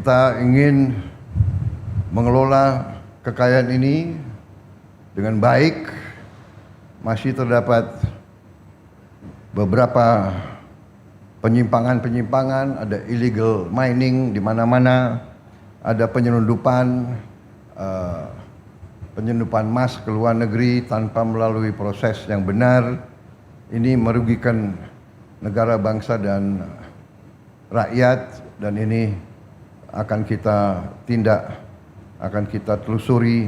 kita ingin mengelola kekayaan ini dengan baik, masih terdapat beberapa penyimpangan-penyimpangan, ada illegal mining di mana-mana, ada penyelundupan emas ke luar negeri tanpa melalui proses yang benar. Ini merugikan negara, bangsa, dan rakyat, dan ini akan kita tindak, akan kita telusuri.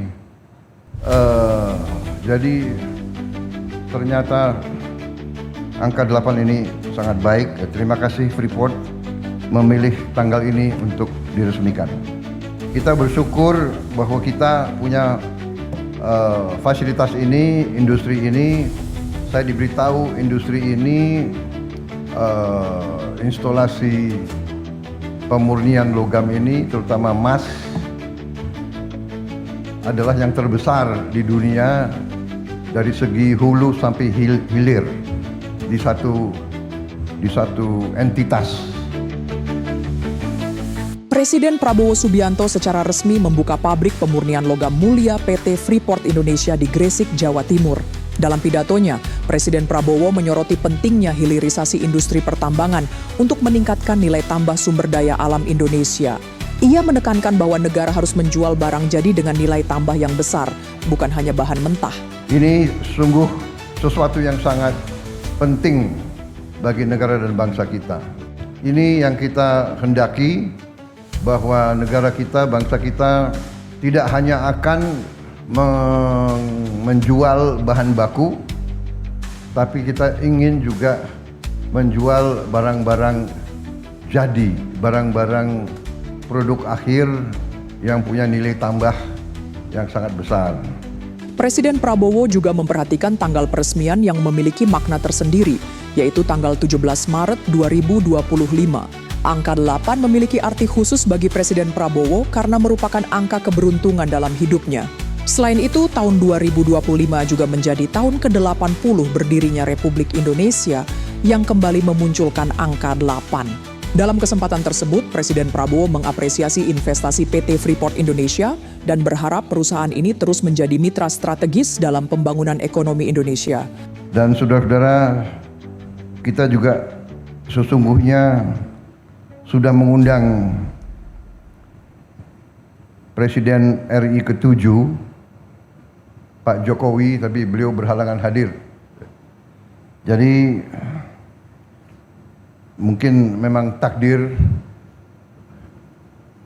Jadi ternyata angka 8 ini sangat baik. Terima kasih Freeport memilih tanggal ini untuk diresmikan. Kita bersyukur bahwa kita punya fasilitas ini, industri ini. Saya diberitahu industri ini instalasi pemurnian logam ini, terutama emas, adalah yang terbesar di dunia dari segi hulu sampai hilir di satu entitas. Presiden Prabowo Subianto secara resmi membuka pabrik pemurnian logam mulia PT Freeport Indonesia di Gresik, Jawa Timur. Dalam pidatonya, Presiden Prabowo menyoroti pentingnya hilirisasi industri pertambangan untuk meningkatkan nilai tambah sumber daya alam Indonesia. Ia menekankan bahwa negara harus menjual barang jadi dengan nilai tambah yang besar, bukan hanya bahan mentah. Ini sungguh sesuatu yang sangat penting bagi negara dan bangsa kita. Ini yang kita hendaki, bahwa negara kita, bangsa kita tidak hanya akan menjual bahan baku, tapi kita ingin juga menjual barang-barang jadi, barang-barang produk akhir yang punya nilai tambah yang sangat besar. Presiden Prabowo juga memperhatikan tanggal peresmian yang memiliki makna tersendiri, yaitu tanggal 17 Maret 2025. Angka 8 memiliki arti khusus bagi Presiden Prabowo karena merupakan angka keberuntungan dalam hidupnya. Selain itu, tahun 2025 juga menjadi tahun ke-80 berdirinya Republik Indonesia yang kembali memunculkan angka 8. Dalam kesempatan tersebut, Presiden Prabowo mengapresiasi investasi PT Freeport Indonesia dan berharap perusahaan ini terus menjadi mitra strategis dalam pembangunan ekonomi Indonesia. Dan saudara-saudara, kita juga sesungguhnya sudah mengundang Presiden RI ke-7, Pak Jokowi, tapi beliau berhalangan hadir. Jadi mungkin memang takdir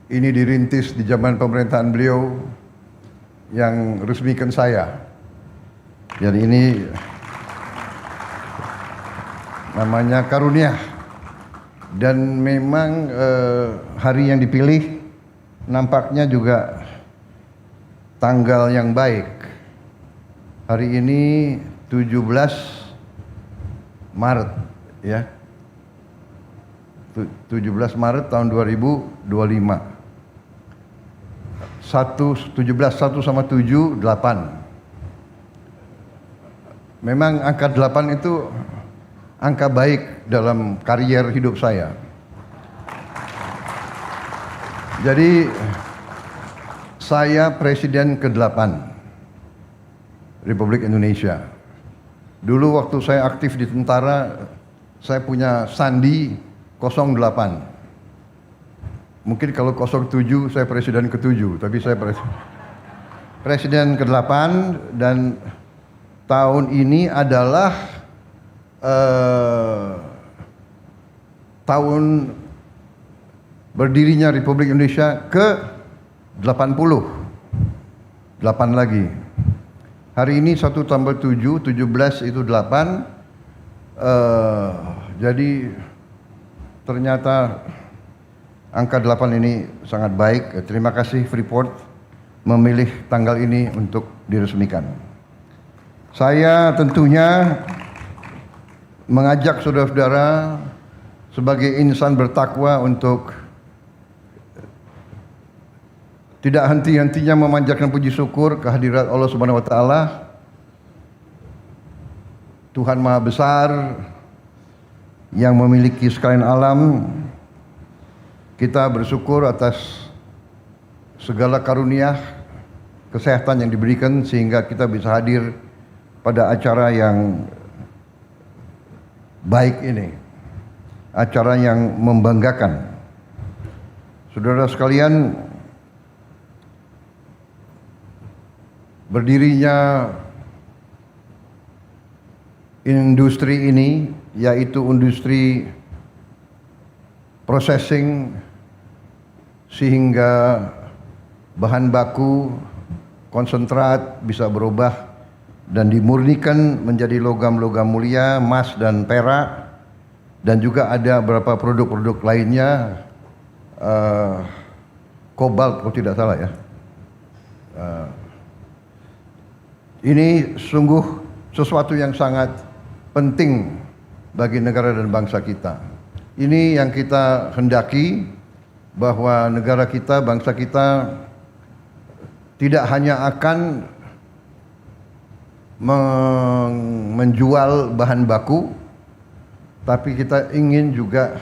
ini dirintis di zaman pemerintahan beliau yang resmikan saya. Jadi ini namanya karunia. Dan memang hari yang dipilih nampaknya juga tanggal yang baik. Hari ini 17 Maret ya. 17 Maret tahun 2025. 17 1 sama 7 8. Memang angka 8 itu angka baik dalam karier hidup saya. Jadi saya presiden ke-8 Republik Indonesia. Dulu waktu saya aktif di tentara, saya punya sandi 08. Mungkin kalau 07 saya presiden ke-7, tapi saya presiden ke-8, dan tahun ini adalah tahun berdirinya Republik Indonesia ke-80. 8 lagi. Hari ini 1 tambah 7, 17 itu 8. Jadi ternyata angka 8 ini sangat baik. Terima kasih Freeport memilih tanggal ini untuk diresmikan. Saya tentunya mengajak saudara-saudara sebagai insan bertakwa untuk tidak henti-hentinya memanjatkan puji syukur kehadirat Allah Subhanahu wa taala. Tuhan Maha Besar yang memiliki sekalian alam. Kita bersyukur atas segala karunia kesehatan yang diberikan sehingga kita bisa hadir pada acara yang baik ini, acara yang membanggakan. Saudara sekalian, berdirinya industri ini, yaitu industri processing, sehingga bahan baku konsentrat bisa berubah dan dimurnikan menjadi logam-logam mulia, emas dan perak, dan juga ada beberapa produk-produk lainnya, kobalt kalau tidak salah ya. Ini sungguh sesuatu yang sangat penting bagi negara dan bangsa kita. Ini yang kita hendaki, bahwa negara kita, bangsa kita tidak hanya akan menjual bahan baku, tapi kita ingin juga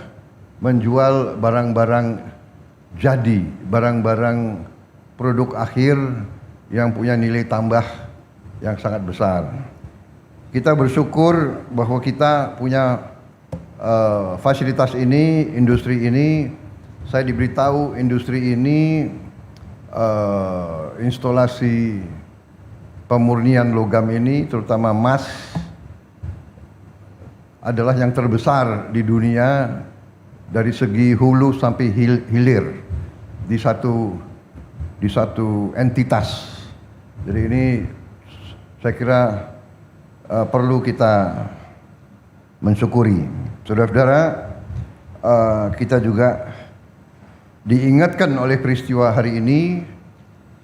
menjual barang-barang jadi, barang-barang produk akhir yang punya nilai tambah yang sangat besar. Kita bersyukur bahwa kita punya fasilitas ini, industri ini. Saya diberitahu industri ini instalasi pemurnian logam ini, terutama emas, adalah yang terbesar di dunia dari segi hulu sampai hilir di satu entitas. Jadi ini saya kira perlu kita mensyukuri. Saudara-saudara, kita juga diingatkan oleh peristiwa hari ini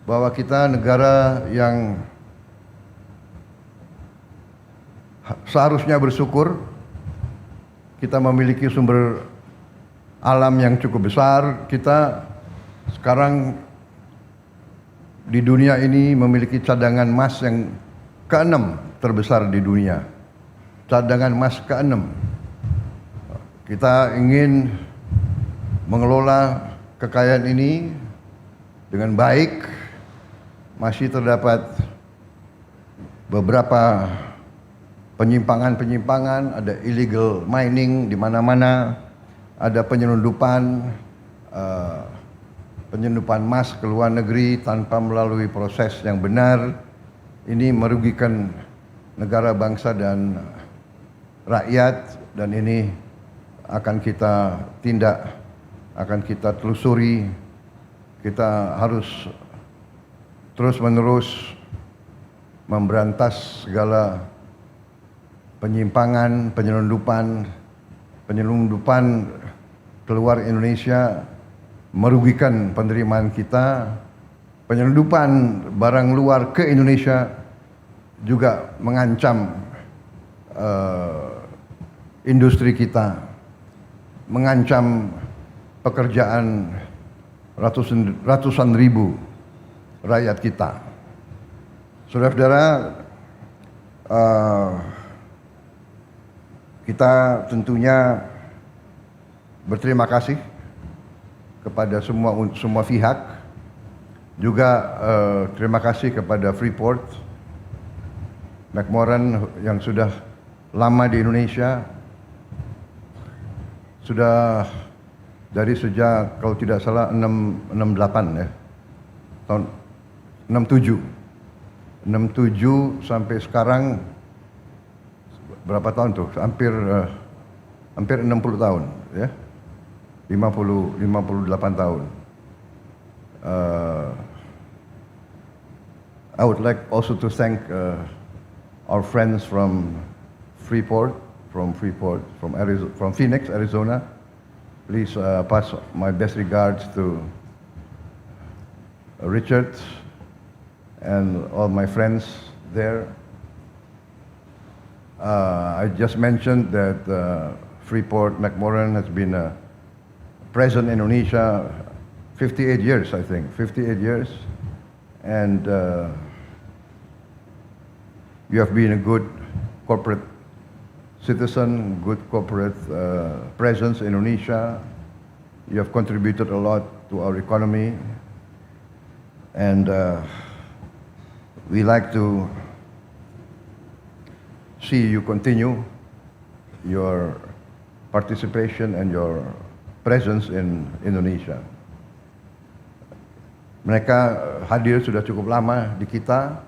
bahwa kita negara yang seharusnya bersyukur. Kita memiliki sumber alam yang cukup besar. Kita sekarang di dunia ini memiliki cadangan emas yang ke-6 terbesar di dunia. Cadangan emas ke-6. Kita ingin mengelola kekayaan ini dengan baik. Masih terdapat beberapa penyimpangan-penyimpangan, ada illegal mining di mana-mana, ada penyelundupan emas ke luar negeri tanpa melalui proses yang benar. Ini merugikan negara, bangsa dan rakyat, dan ini akan kita tindak, akan kita telusuri. Kita harus terus-menerus memberantas segala penyimpangan, penyelundupan keluar Indonesia, merugikan penerimaan kita. Penyelundupan barang luar ke Indonesia juga mengancam industri kita, mengancam pekerjaan ratusan ribu rakyat kita. Saudara-saudara, kita tentunya berterima kasih kepada semua pihak. Juga terima kasih kepada Freeport McMoran yang sudah lama di Indonesia. Sudah dari sejak kalau tidak salah 68 ya. Tahun 67 sampai sekarang berapa tahun tuh? Hampir 60 tahun ya. 58 tahun. I would like also to thank our friends from Freeport, from Phoenix, Arizona. Please pass my best regards to Richard and all my friends there. I just mentioned that Freeport McMoran has been present in Indonesia 58 years, I think, 58 years. And you have been a good corporate citizen, good corporate presence in Indonesia. You have contributed a lot to our economy, and we like to see you continue your participation and your presence in Indonesia. Mereka hadir sudah cukup lama di kita,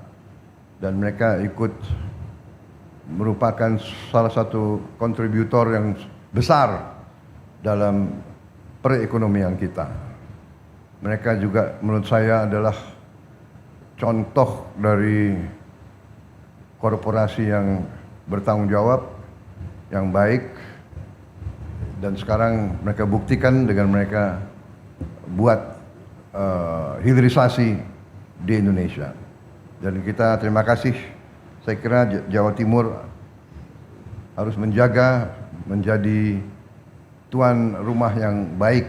dan mereka ikut merupakan salah satu kontributor yang besar dalam perekonomian kita. Mereka juga menurut saya adalah contoh dari korporasi yang bertanggung jawab, yang baik, dan sekarang mereka buktikan dengan mereka buat hilirisasi di Indonesia. Dan kita terima kasih. Saya kira Jawa Timur harus menjadi tuan rumah yang baik,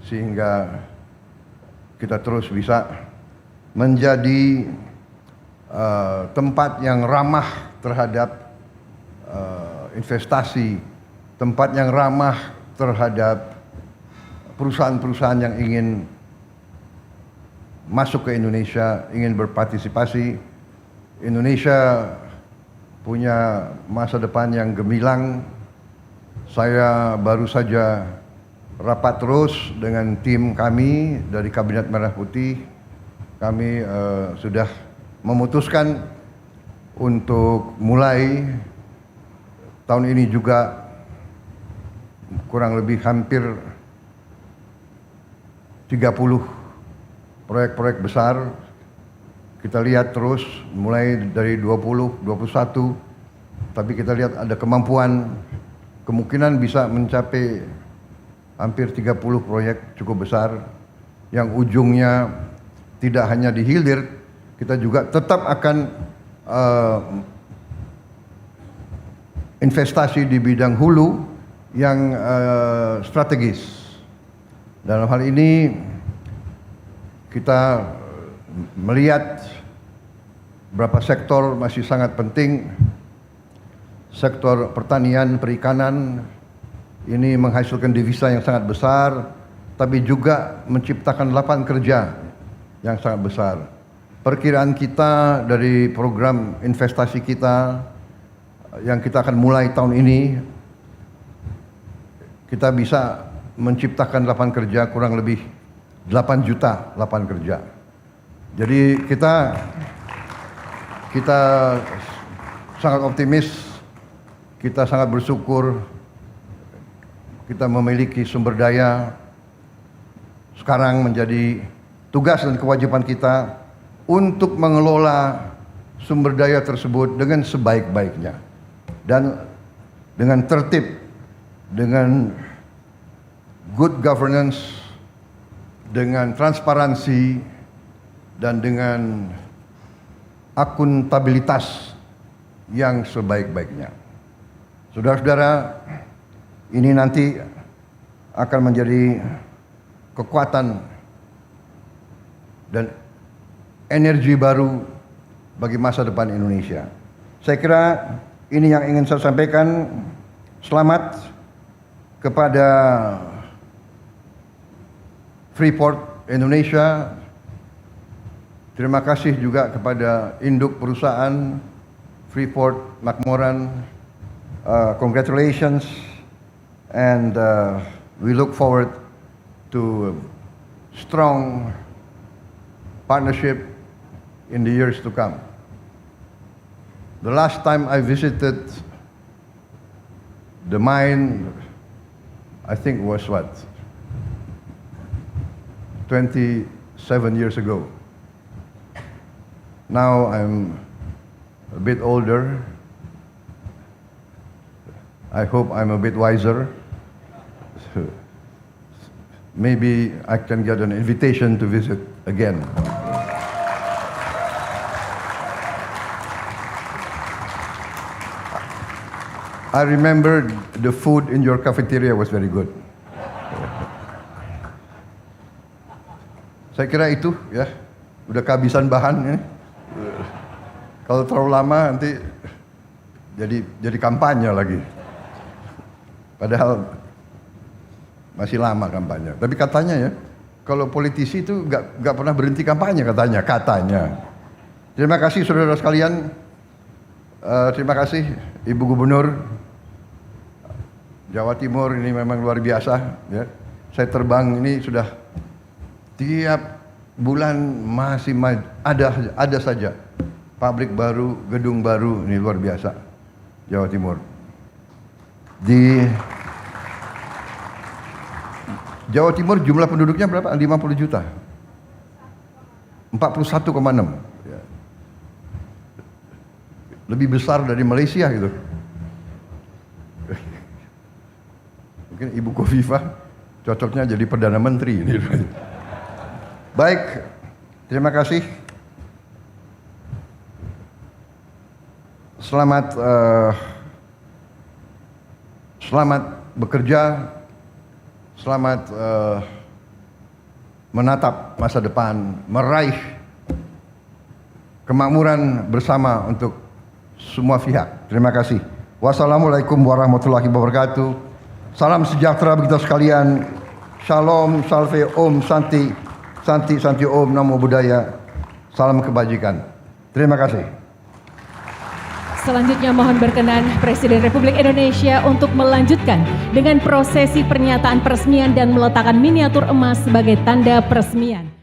sehingga kita terus bisa menjadi tempat yang ramah terhadap investasi, tempat yang ramah terhadap perusahaan-perusahaan yang ingin masuk ke Indonesia, ingin berpartisipasi. Indonesia punya masa depan yang gemilang. Saya baru saja rapat terus dengan tim kami dari Kabinet Merah Putih. Kami sudah memutuskan untuk mulai tahun ini juga kurang lebih hampir 30 proyek-proyek besar. Kita lihat terus mulai dari 20, 21, tapi kita lihat ada kemungkinan bisa mencapai hampir 30 proyek cukup besar yang ujungnya tidak hanya di hilir, kita juga tetap akan investasi di bidang hulu yang strategis. Dalam hal ini kita melihat beberapa sektor masih sangat penting. Sektor pertanian, perikanan ini menghasilkan devisa yang sangat besar, tapi juga menciptakan lapangan kerja yang sangat besar. Perkiraan kita dari program investasi kita yang kita akan mulai tahun ini, kita bisa menciptakan lapangan kerja kurang lebih 8 juta lapangan kerja. Jadi kita sangat optimis, kita sangat bersyukur kita memiliki sumber daya. Sekarang menjadi tugas dan kewajiban kita untuk mengelola sumber daya tersebut dengan sebaik-baiknya dan dengan tertib, dengan good governance, dengan transparansi, dan dengan akuntabilitas yang sebaik-baiknya. Saudara-saudara, ini nanti akan menjadi kekuatan dan energi baru bagi masa depan Indonesia. Saya kira ini yang ingin saya sampaikan. Selamat kepada Freeport Indonesia. Terima kasih juga kepada induk perusahaan Freeport McMoran. Congratulations, and we look forward to strong partnership in the years to come. The last time I visited the mine, I think was 27 years ago. Now I'm a bit older. I hope I'm a bit wiser. Maybe I can get an invitation to visit again. I remember the food in your cafeteria was very good. Saya kira itu ya, udah kehabisan bahan ya. Kalau terlalu lama nanti jadi kampanye lagi. Padahal masih lama kampanye. Tapi katanya ya, kalau politisi itu nggak pernah berhenti kampanye katanya. Terima kasih saudara sekalian. Terima kasih Ibu Gubernur Jawa Timur, ini memang luar biasa. Ya. Saya terbang ini sudah tiap bulan masih ada saja pabrik baru, gedung baru, ini luar biasa Jawa Timur. Di Jawa Timur jumlah penduduknya berapa? 50 juta. 41,6. Ya. Lebih besar dari Malaysia gitu. Mungkin Ibu Khofifah cocoknya jadi Perdana Menteri ini. Baik, terima kasih. Selamat bekerja, selamat menatap masa depan, meraih kemakmuran bersama untuk semua pihak. Terima kasih. Wassalamualaikum warahmatullahi wabarakatuh. Salam sejahtera bagi kita sekalian. Shalom, salve, om, santi, santi, santi, om, namo buddhaya. Salam kebajikan. Terima kasih. Selanjutnya mohon berkenan Presiden Republik Indonesia untuk melanjutkan dengan prosesi pernyataan peresmian dan meletakkan miniatur emas sebagai tanda peresmian.